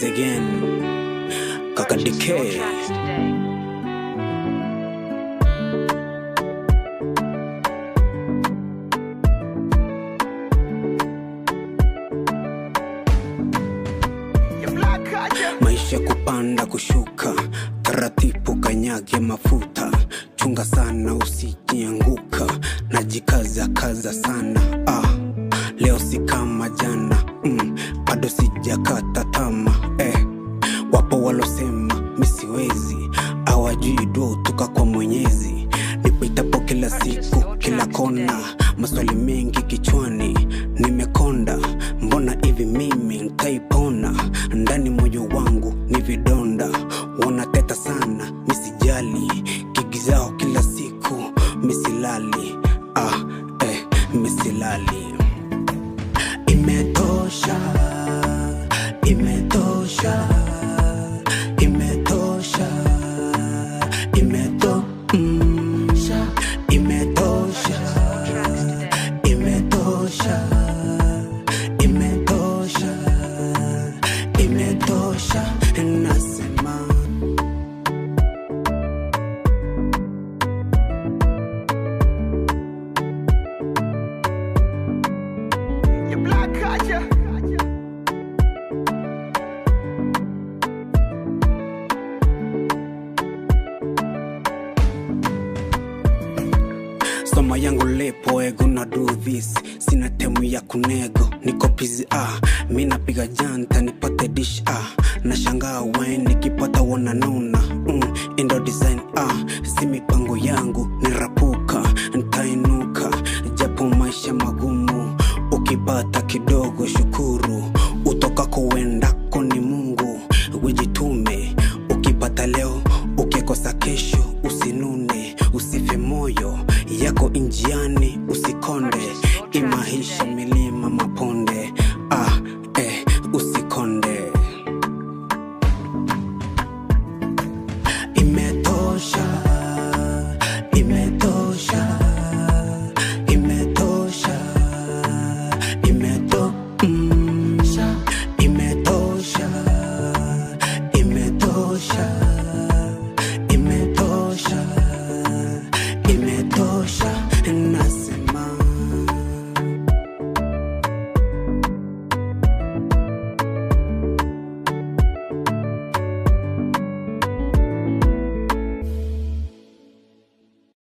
again, Kaka Decay. Maisha kupanda kushuka, taratibu kanyage mafuta. Chunga sana usijianguka, najikaza kaza sana. Leo si kama jana, bado sijakata tama. Wapo walosema misiwezi, hawajui dua utoka kwa Mwenyezi. Nipitapo kila siku, kila kona, maswali mengi kichwani. Nimekonda, mbona hivi mimi nitaipona? Ndani moyo wangu ni vidonda, wanateta sana misijali. Kigizao kila siku misilali, misilali. Imetosha, imetosha, imetosha, imetosha, imetosha, imetosha, imetosha, imetosha. Nasema you black culture. soma yangu lepo, gonna do this. Sina temu ya kunego, niko busy, mina piga janta nipate dish,